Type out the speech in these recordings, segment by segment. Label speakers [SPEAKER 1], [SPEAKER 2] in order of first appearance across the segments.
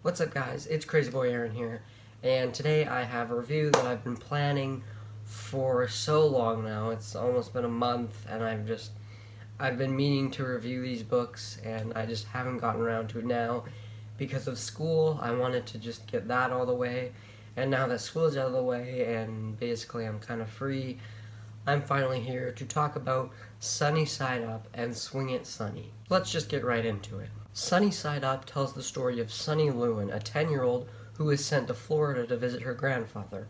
[SPEAKER 1] What's up, guys? It's Crazy Boy Aaron here, and today I have a review that I've been planning for so long now. It's almost been a month, and I've been meaning to review these books, and I just haven't gotten around to it now because of school. I wanted to just get that all the way, and now that school's out of the way, and basically I'm kind of free, I'm finally here to talk about Sunny Side Up and Swing It Sunny. Let's just get right into it. Sunny Side Up tells the story of Sunny Lewin, a 10-year-old who is sent to Florida to visit her grandfather.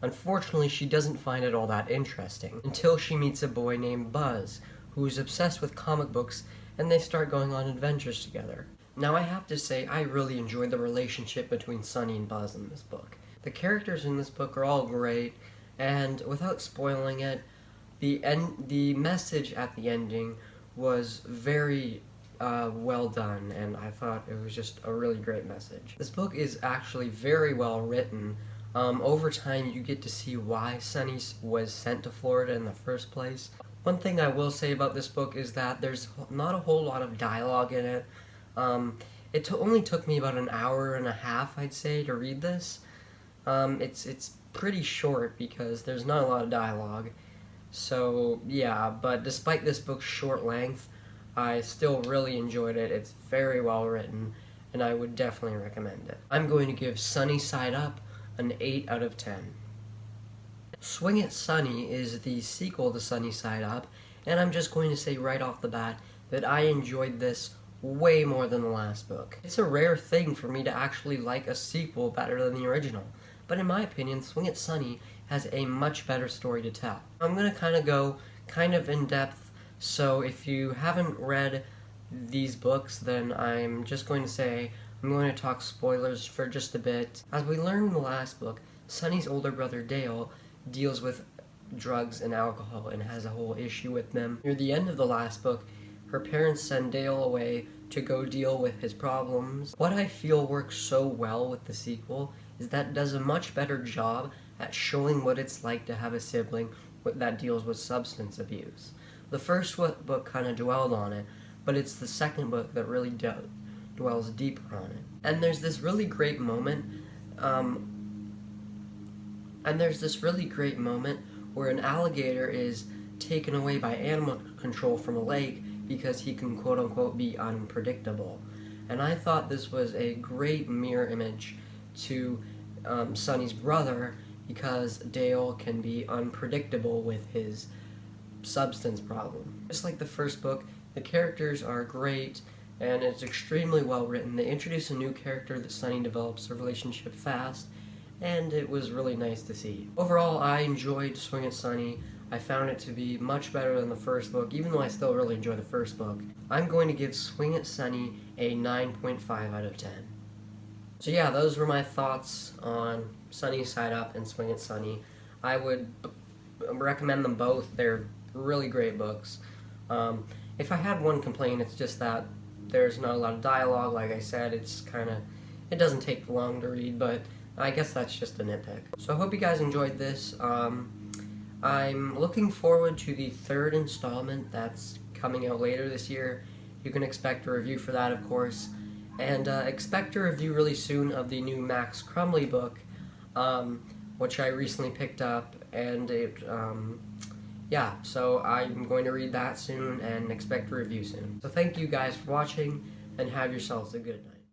[SPEAKER 1] Unfortunately, she doesn't find it all that interesting until she meets a boy named Buzz, who is obsessed with comic books, and they start going on adventures together. Now, I have to say, I really enjoyed the relationship between Sunny and Buzz in this book. The characters in this book are all great, and without spoiling it, the message at the ending was very well done, and I thought it was just a really great message. This book is actually very well written. Over time, you get to see why Sunny was sent to Florida in the first place. One thing I will say about this book is that there's not a whole lot of dialogue in it. It only took me about an hour and a half, I'd say, to read this. It's pretty short because there's not a lot of dialogue. So, yeah, but despite this book's short length, I still really enjoyed it. It's very well written, and I would definitely recommend it. I'm going to give Sunny Side Up an 8 out of 10. Swing It Sunny is the sequel to Sunny Side Up, and I'm just going to say right off the bat that I enjoyed this way more than the last book. It's a rare thing for me to actually like a sequel better than the original, but in my opinion, Swing It Sunny has a much better story to tell. I'm going to go in depth, so if you haven't read these books, then I'm just going to say I'm going to talk spoilers for just a bit. As we learned in the last book, Sunny's older brother Dale deals with drugs and alcohol and has a whole issue with them. Near the end of the last book, her parents send Dale away to go deal with his problems. What I feel works so well with the sequel is that it does a much better job at showing what it's like to have a sibling that deals with substance abuse. The first book kind of dwelled on it, but it's the second book that really dwells deeper on it. And there's this really great moment, where an alligator is taken away by animal control from a lake because he can quote-unquote be unpredictable. And I thought this was a great mirror image to Sunny's brother, because Dale can be unpredictable with his substance problem. Just like the first book, the characters are great, and it's extremely well written. They introduce a new character that Sunny develops a relationship fast, and it was really nice to see. Overall, I enjoyed Swing It Sunny. I found it to be much better than the first book, even though I still really enjoy the first book. I'm going to give Swing It Sunny a 9.5 out of 10. So yeah, those were my thoughts on Sunny Side Up and Swing It Sunny. I would recommend them both. They're really great books. If I had one complaint, it's just that there's not a lot of dialogue. Like I said, it doesn't take long to read, but I guess that's just a nitpick. So I hope you guys enjoyed this. I'm looking forward to the third installment that's coming out later this year. You can expect a review for that, of course. And expect a review really soon of the new Max Crumley book, which I recently picked up, and yeah, so I'm going to read that soon and expect a review soon. So thank you guys for watching, and have yourselves a good night.